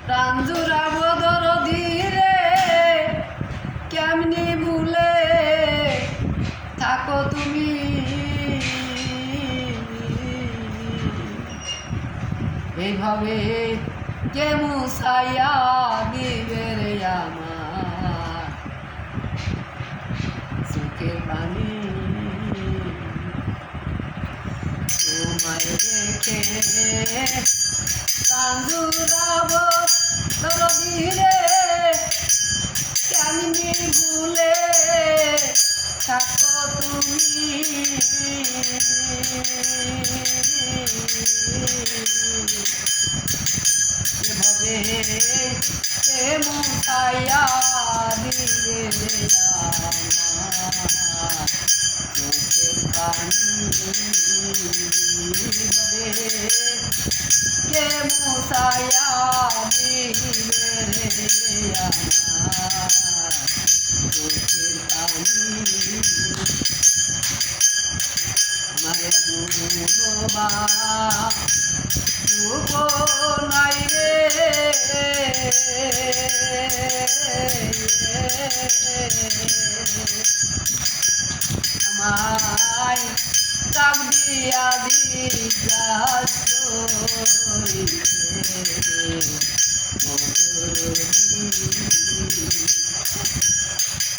প্রাণ জুড়াবো দরদি রে, কেমনি ভুলে থাকো তুমি। এইভাবে কে মুছাইয়া দিবে রে আমার চোখের পানি। তোমায় দেখে প্রাণ জুড়াবো দরদি রে, কেমনি ভুলে থাকো তুমি। এভাবে কে মুছাইয়া দিবে আমার চোখের পানি। কে মুছাইয়া দিবে আমার চোখের পানি। আমারে মনোবা রূপ নাই রে, আমায় ডাক দিয়া জিজ্ঞাসা করিবে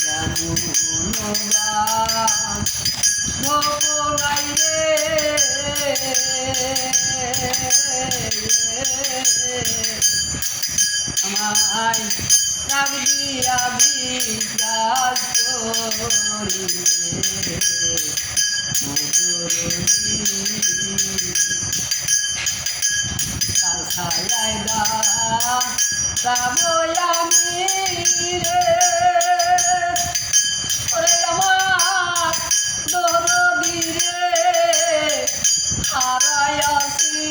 কেমন গোপনাই রে, আমায় ডাক দিয়া জিজ্ঞাসা করিবে তার ছায়ায় যাবো আমি রে, ওরে আমার দরদি রে হারাইয়াছি।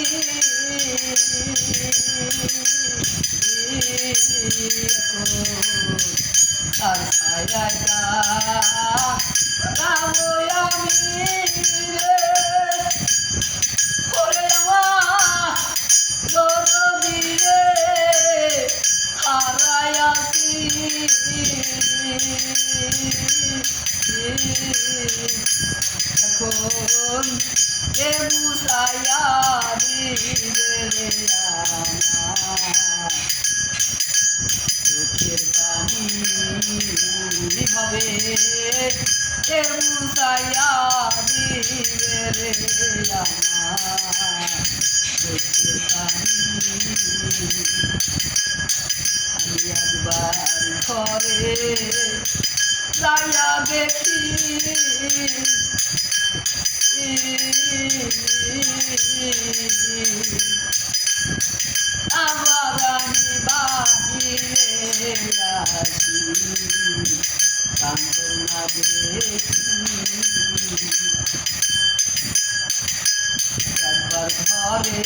তার ছায়ায় যাবো আমি রে, ওরে আমার দরদি রে হারাইয়াছি। এখন কে মুছাইয়া দিবে রে আমার চোখের পানি। ভাবে কে মুছাইয়া দিবে রে আমার চোখের পানি। আমি একবার ঘরে যাইয়া দেখি আবার আমি বাহিরে আসি, কান্দো না দেখি। একবার ঘরে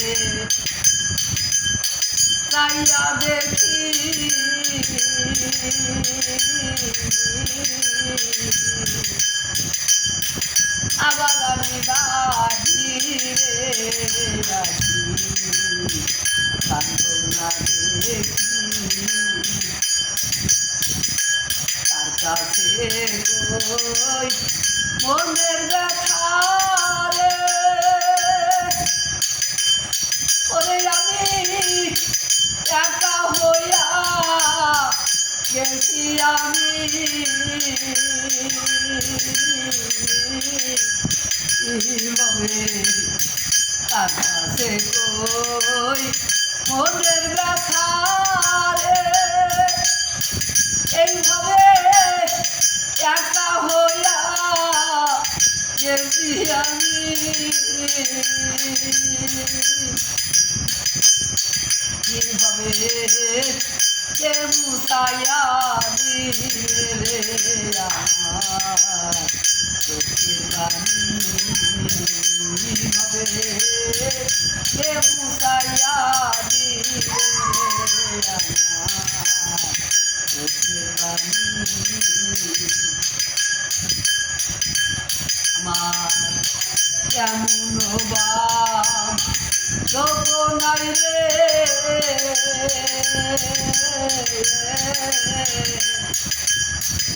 যাইয়া দেখি আবার আমি বাহিরে আসি, কান্দো না দেখি। তার কাছে কই মনের ব্যথা রে, ওরে আমি একা হইয়া গেছি আমি। তার কাছে কই মনের ব্যথা রে, এইভাবে একা হইয়া গেছি আমি। কিভাবে কে মুছাইয়া দিবে রে আমার চোখের পানি। কিভাবে কে মুছাইয়া দিবে রে আমার চোখের পানি। আমার কেমন বা গোপনাই রে,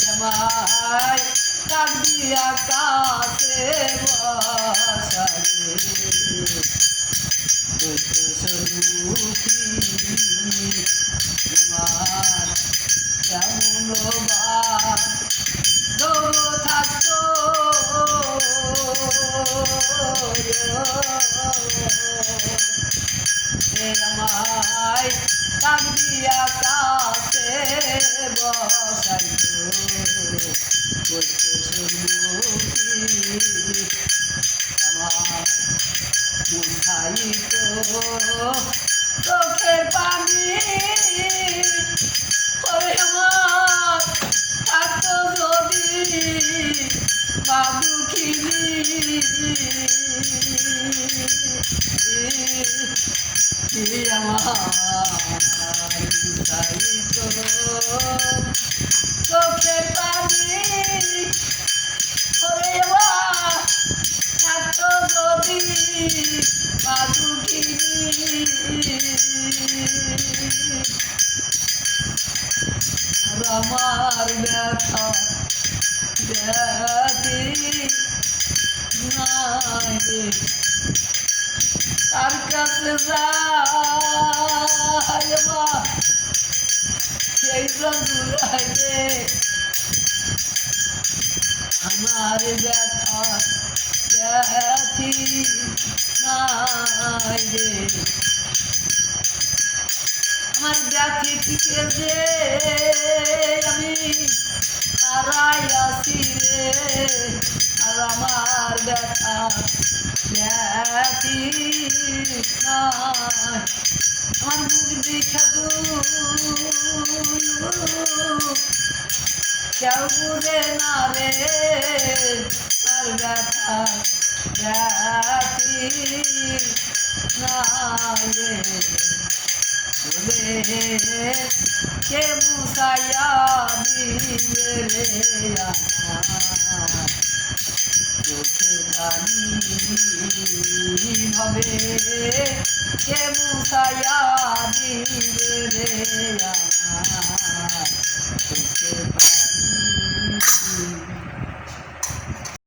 আমায় ডাক দিয়া কাছে বসালে স্বরূপী আমার কেমন বাদ থাকতো আমায় ডাক দিয়া কাছে বসাইতো আমার মুখাইতো চোখের পানি ওরে আমার থাকতো যদি বা দুঃখিনী আমার মুখাইতো চোখের পানি ওরে আমার থাকতো যদি বা দুঃখিনী আমার ব্যথা ব্যাধি নাই রে তার কাছে যাই মা সেই জুড়াই রে আমার ব্যথা ব্যাধি নাই রে আমার ব্যাথি থেকে যে আমি হারাই আসি রে আর আমার ব্যথা ব্যাথি নাই আমার মুখ দেখা কেউ বুঝে না রে আর ব্যথা ব্যাথি নাই রে কে মুসাইয়া দিবে রে আমার চোখে পানি হবে কে মুসাইয়া দিবে রে আমার চোখে পানি